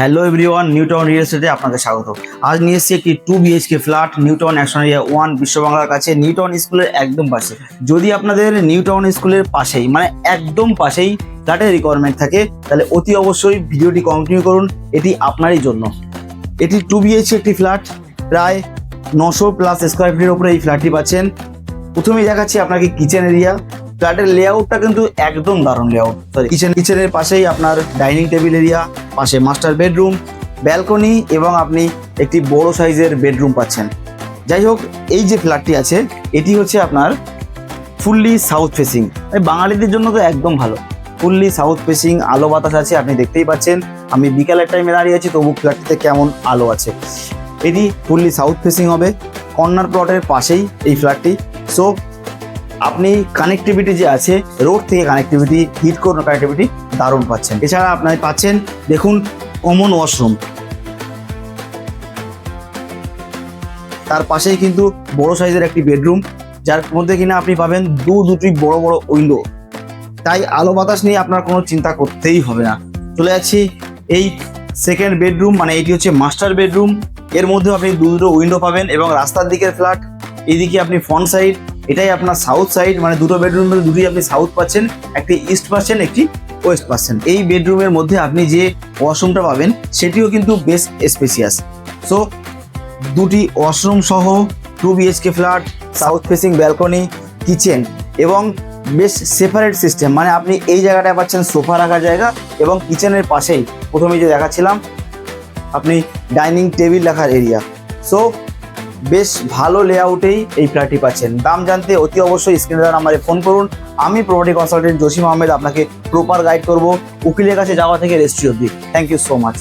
Hello everyone, New Town real এস্টেটে আপনাদের স্বাগত। আজ নিয়ে এসেছি একটি 2 BHK ফ্ল্যাট নিউ টাউন অ্যাকশন এরিয়া 1 বিশ্ববাংলার কাছে, নিউ টাউন স্কুলের একদম পাশে। যদি আপনাদের নিউ টাউন স্কুলের পাশেই মানে একদম পাশেই ফ্ল্যাটের রিকোয়ারমেন্ট থাকে তাহলে অতি অবশ্যই ভিডিওটি কন্টিনিউ করুন, এটি আপনারই জন্য। এটি 2 BHK একটি ফ্ল্যাট, প্রায় 900+ স্কোয়ার ফিটের উপরে এই ফ্ল্যাটটি পাচ্ছেন। প্রথমেই দেখাচ্ছি আপনাকে কিচেন এরিয়া। ফ্ল্যাটের লেআউটটা কিন্তু একদম দারুণ লেআউট। সরি, কিচেনের পাশেই আপনার ডাইনিং টেবিল এরিয়া, পাশে মাস্টার বেডরুম, ব্যালকনি এবং আপনি একটি বড় সাইজের বেডরুম পাচ্ছেন। যাই হোক, এই যে ফ্ল্যাটটি আছে এটি হচ্ছে আপনার ফুললি সাউথ ফেসিং। বাঙালিদের জন্য তো একদম ভালো। ফুললি সাউথ ফেসিং, আলো বাতাস আছে, আপনি দেখতেই পাচ্ছেন। আমি বিকালের টাইমে দাঁড়িয়ে আছি, তবু ফ্ল্যাটটিতে কেমন আলো আছে। এটি ফুললি সাউথ ফেসিং হবে, কর্নার প্লটের পাশেই এই ফ্ল্যাটটি। সো আপনি কানেক্টিভিটি যে আছে, রোড থেকে কানেক্টিভিটি, হিট কর্নার কানেক্টিভিটি দারুণ পাচ্ছেন। এছাড়া আপনার পাচ্ছেন, দেখুন, কমন ওয়াশরুম, তার পাশেই কিন্তু বড় সাইজের একটি বেডরুম, যার মধ্যে কিনা আপনি পাবেন দুটি বড় বড় উইন্ডো। তাই আলো বাতাস নিয়ে আপনার কোনো চিন্তা করতেই হবে না। চলে যাচ্ছি এই সেকেন্ড বেডরুম, মানে এটি হচ্ছে মাস্টার বেডরুম। এর মধ্যে আপনি দুটো উইন্ডো পাবেন এবং রাস্তার দিকের ফ্ল্যাট। এইদিকে আপনি ফ্রন্ট সাইড, এটাই আপনার সাউথ সাইড, মানে দুটো বেডরুমের মধ্যে দুটোই আপনি সাউথ পাচ্ছেন, একটি ইস্ট পাচ্ছেন, একটি ওয়েস্ট পাচ্ছেন। এই বেডরুমের মধ্যে আপনি যে ওয়াশরুমটা পাবেন সেটিও কিন্তু বেশ স্পেসিয়াস। সো দুটি ওয়াশরুম সহ 2 BHK flat, south facing balcony, kitchen এবং বেশ সেপারেট সিস্টেম। মানে আপনি এই জায়গাটায় পাচ্ছেন সোফা রাখার জায়গা এবং কিচেনের পাশেই প্রথমেই যে দেখাচ্ছিলাম আপনি ডাইনিং টেবিল রাখার এরিয়া। সো বেশ ভালো লেআউটেই এই ফ্ল্যাটটি পাচ্ছেন। দাম জানতে অতি অবশ্যই স্ক্রিনে দেওয়া নাম্বারে ফোন করুন। আমি প্রপার্টি কনসালটেন্ট জসিম আহমেদ আপনাকে প্রপার গাইড করব, উকিলের কাছে যাওয়া থেকে রেজিস্ট্রি অবধি। Thank you so much.